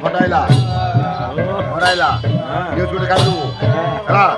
Fadaila, Fadaila, dia sudah kalu, lah.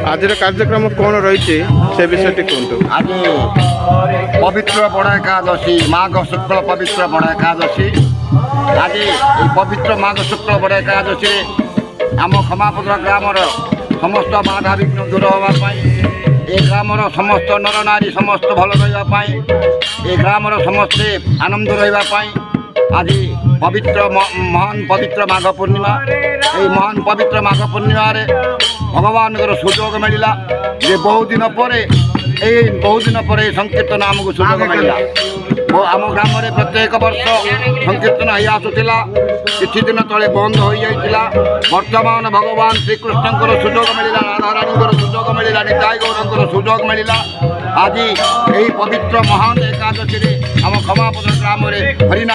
आजर कार्यक्रम कौन रही से विषय कहतु। आज पवित्र बड़ एकादशी माघ शुक्ल पवित्र बड़ एकादशी आज पवित्र माघ शुक्ल बड़ एकादशी आम खमापदर ग्रामर समस्त बाधा विघ्न दूर होगापी ए ग्रामर समस्त नर नारी समस्त भल रही ए ग्रामर समस्ते आनंद रही आज पवित्र महान पवित्र माघ पूर्णिमा ये महान पवित्र माघ पूर्णिमा भगवान सुजोग मिलला जे बहुत दिन पर संकीर्तन आमको सुजोग मिलला आम ग्राम में प्रत्येक वर्ष संकीर्तन हो आसूला किछि दिन तले बंद हो जाइला वर्तमान भगवान श्रीकृष्ण सुजोग मिलला राधारानी सुजोग मिलला निताई गौर सुजोग मिलला आज यही पवित्र महान एकादशी आम खमापद ग्राम में हरिना